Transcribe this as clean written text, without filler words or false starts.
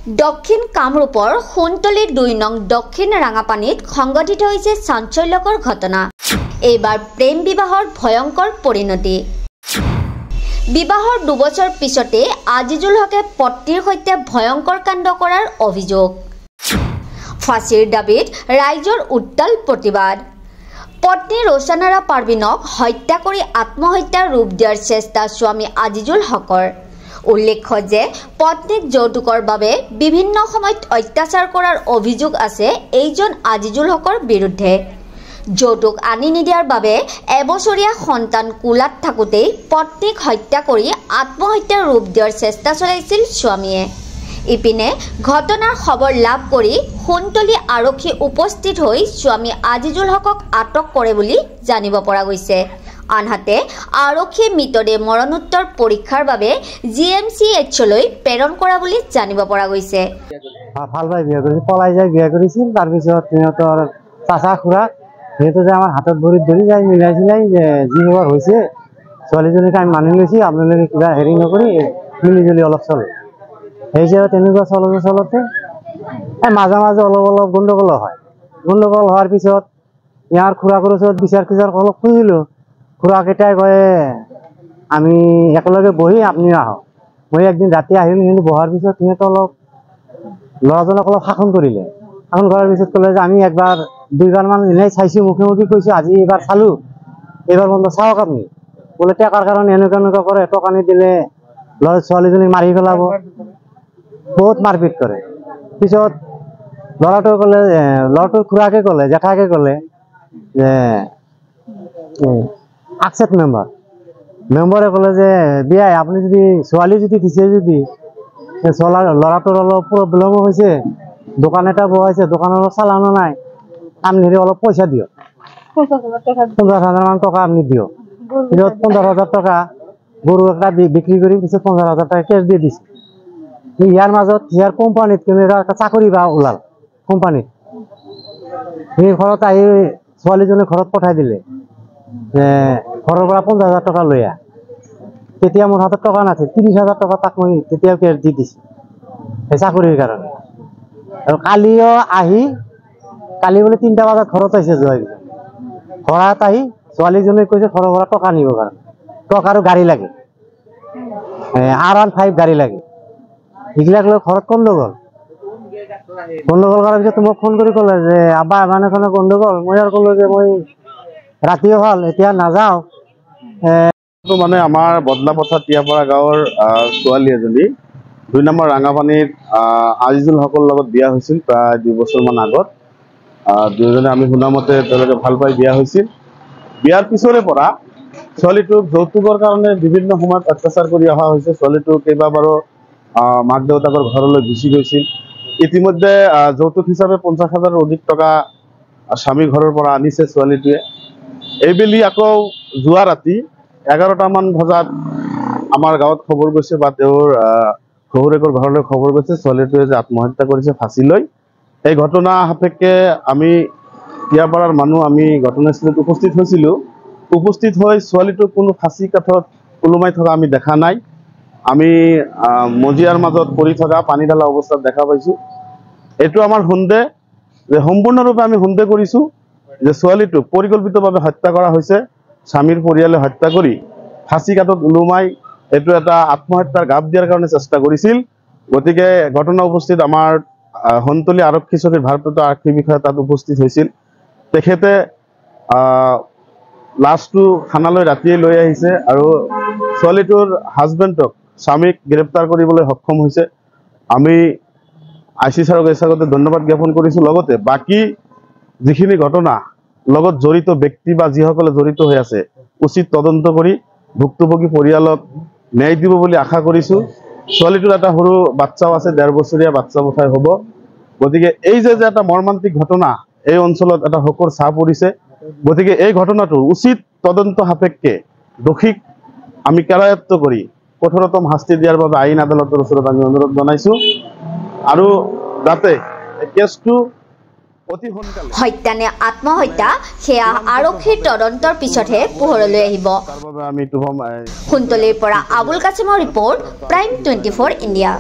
দক্ষিণ কামৰূপৰ সোণতলী 2 নং দক্ষিণ ৰাঙাপানীত সংঘটিত হৈছে চাঞ্চল্যকৰ ঘটনা। এইবাৰ প্ৰেম বিবাহৰ ভয়ংকৰ পৰিণতি। বিবাহৰ 2 বছৰ পিছতে আজিজুল হকে পত্নীৰ সৈতে ভয়ংকৰ কাণ্ড কৰাৰ অভিযোগ। ফাঁচীৰ দাবীত ৰাইজৰ উত্তাল প্ৰতিবাদ। পত্নী ৰোশনাৰা পাৰভিনক হত্যা কৰি আত্মহত্যাৰ ৰূপ দিয়াৰ চেষ্টা স্বামী আজিজুল হকৰ। উল্লেখ্য যে পত্নীক যৌতুকৰ বাবে বিভিন্ন সময়ত অত্যাচাৰ কৰাৰ অভিযোগ আছে এইজন আজিজুল হকৰ বিৰুদ্ধে। যৌতুক আনি নিদিয়াৰ বাবে এবছৰীয়া সন্তান কোলাত থাকোঁতেই পত্নীক হত্যা কৰি আত্মহত্যাৰ ৰূপ দিয়াৰ চেষ্টা চলাইছিল স্বামীয়ে। ইপিনে ঘটনাৰ খবৰ লাভ কৰি সোণতলী আৰক্ষী উপস্থিত হৈ স্বামী আজিজুল হকক আটক কৰে বুলি জানিব পৰা গৈছে। আনহাতে আৰক্ষীয়ে মৃতদেহ মৰণোত্তৰ পৰীক্ষাৰ বাবে GMCHলৈ প্ৰেৰণ কৰা বুলি জানিব পৰা গৈছে। ভাল পাই বিয়া কৰিছিল, পলাই যাই বিয়া কৰিছিল। তাৰপিছত সিহঁতৰ চাচা খুৰা সিহঁতে যে আমাৰ হাতত ভৰিত ধৰি যাই মিলাইছিলাই যে যি হোৱাৰ হৈছে ছোৱালীজনীক আমি মানি লৈছি, আপোনালোকে কিবা হেৰি নকৰি মিলিজুলি অলপ চলে। সেই হিচাপে তেনেকুৱা চলতে মাজে মাজে অলপ গণ্ডগোল হয়। গণ্ডগোল হোৱাৰ পিছত ইয়াৰ খুৰাকৰ ওচৰত বিচাৰ অলপ খুজিলোঁ। খুৰাকেইটাই কয় আমি একেলগে বহি আপুনি আহক। মই একদিন ৰাতি আহিলোঁ, কিন্তু বহাৰ পিছত সিহঁতে ল'ৰাজনক অলপ শাসন কৰিলে। শাসন কৰাৰ পিছত ক'লে যে আমি একবাৰ 2বাৰমান এনেই চাইছোঁ, মুখে কৈছোঁ, আজি এইবাৰ চালোঁ, এইবাৰ বন্ধ চাওক আপুনি। বোলে টেকাৰ কাৰণে এনেকুৱা কৰে, টকা নিদিলে ছোৱালীজনীক মাৰি পেলাব, বহুত মাৰপিট কৰে। পিছত ল'ৰাটোৰ খুৰাকে ক'লে, জেঠাকে ক'লে যে আকচেপ্ট মেম্বাৰে ক'লে যে বিয়াই আপুনি যদি ছোৱালী যদি দিছে যদি ল'ৰাটোৰ অলপ প্ৰব্লেমো হৈছে, দোকান এটা বহাইছে, দোকানৰ অলপ চালানো নাই, আপুনি অলপ পইচা দিয়ক, 50,000 মান টকা আপুনি দিয়ক। পিছত 15,000 টকা গৰু এটা বিক্ৰী কৰি পিছত 15,000 টকা কেছ দি দিছে। ইয়াৰ মাজত ইয়াৰ কোম্পানীত এটা চাকৰি বা ওলাল কোম্পানীত। সেই ঘৰত আহি ছোৱালীজনী ঘৰত পঠাই দিলে যে ঘৰৰ পৰা 50,000 টকা লৈ আহ। তেতিয়া মোৰ হাতত টকা নাছিল, 30,000 টকা তাক মই তেতিয়াও কেছ দি দিছোঁ সেই চাকৰিৰ কাৰণে। আৰু কালিও আহি কালি বোলে 3টা বজাত ঘৰত আহিছে যোৱা। ঘৰত আহি ছোৱালীজনীক কৈছে ঘৰৰ পৰা টকা নিবৰ কাৰণে, টকা আৰু গাড়ী লাগে, R15 গাড়ী লাগে। এইবিলাক লৈ ঘৰত গণ্ডগোল কৰাৰ পিছত মোক ফোন কৰি ক'লে যে আব্বা মানে গণ্ডগোল। মই আৰু ক'লো যে মই ৰাতিও হ'ল, এতিয়া নাযাওঁ। মানে আমাৰ বদলাপথাৰ টিয়াপাৰা গাঁৱৰ ছোৱালী এজনী 2 নম্বৰ ৰাঙাপানীত আজিজুল হকৰ লগত বিয়া হৈছিল প্ৰায় 2 বছৰমান আগত। দুয়োজনে আমি শুনামতে তেওঁলোকে ভাল পাই বিয়া হৈছিল। বিয়াৰ পিছৰে পৰা ছোৱালীটোক যৌতুকৰ কাৰণে বিভিন্ন সময়ত অত্যাচাৰ কৰি অহা হৈছে। ছোৱালীটো কেইবাবাৰো মাক দেউতাকৰ ঘৰলৈ গুচি গৈছিল। ইতিমধ্যে যৌতুক হিচাপে 50,000ৰ অধিক টকা স্বামী ঘৰৰ পৰা আনিছে ছোৱালীটোৱে। এইবেলি আকৌ যোৱা ৰাতি 11টামান বজাত আমাৰ গাঁৱত খবৰ গৈছে বা তেওঁৰ শহুৰেকৰ ঘৰলৈ খবৰ গৈছে ছোৱালীটোৱে যে আত্মহত্যা কৰিছে ফাঁচি লৈ। এই ঘটনা সাপেক্ষে আমি টিয়াপাৰাৰ মানুহ আমি ঘটনাস্থলীত উপস্থিত হৈছিলোঁ। উপস্থিত হৈ ছোৱালীটোক কোনো ফাঁচী কাঠত ওলোমাই থকা আমি দেখা নাই। আমি মজিয়াৰ মাজত পৰি থকা পানী ঢালা অৱস্থাত দেখা পাইছোঁ। এইটো আমাৰ সন্দেহ যে সম্পূৰ্ণৰূপে আমি সন্দেহ কৰিছোঁ যে ছোৱালীটোক পৰিকল্পিতভাৱে হত্যা কৰা হৈছে। স্বামীৰ পৰিয়ালে হত্যা কৰি ফাঁচী কাঠত ওলোমাই এইটো এটা আত্মহত্যাৰ গাপ দিয়াৰ কাৰণে চেষ্টা কৰিছিল। গতিকে ঘটনা উপস্থিত আমাৰ সোণতলী আৰক্ষী চকীৰ ভাৰপ্ৰাপ্ত আৰক্ষী বিষয়া তাত উপস্থিত হৈছিল। তেখেতে লাছটো থানালৈ ৰাতিয়ে লৈ আহিছে আৰু ছোৱালীটোৰ হাজবেণ্ডক স্বামীক গ্ৰেপ্তাৰ কৰিবলৈ সক্ষম হৈছে। আমি IC ছাৰক এই স্বাগতে ধন্যবাদ জ্ঞাপন কৰিছোঁ। লগতে বাকী যিখিনি ঘটনা লগত জড়িত ব্যক্তি বা যিসকলে জড়িত হৈ আছে উচিত তদন্ত কৰি ভুক্তভোগী পৰিয়ালক ন্যায় দিব বুলি আশা কৰিছোঁ। ছোৱালীটোৰ এটা সৰু বাচ্চাও আছে, 1.5 বছৰীয়া বাচ্চা মুঠাই হ'ব। গতিকে এই যে এটা মৰ্মান্তিক ঘটনা এই অঞ্চলত এটা শোকৰ ছাঁ পৰিছে। গতিকে এই ঘটনাটোৰ উচিত তদন্ত সাপেক্ষে দোষীক আমি কাৰায়ত্ব কৰি কঠোৰতম শাস্তি দিয়াৰ বাবে আইন আদালতৰ ওচৰত আমি অনুৰোধ জনাইছোঁ আৰু যাতে কেছটো অতি সোনকালে হত্যা নে আত্মহত্যা সেয়া আৰক্ষীৰ তদন্তৰ পিছতহে পোহৰলৈ আহিব। সোণতলীৰ পৰা আবুল কাছিমৰ ৰিপৰ্ট, প্ৰাইম 24 ইণ্ডিয়া।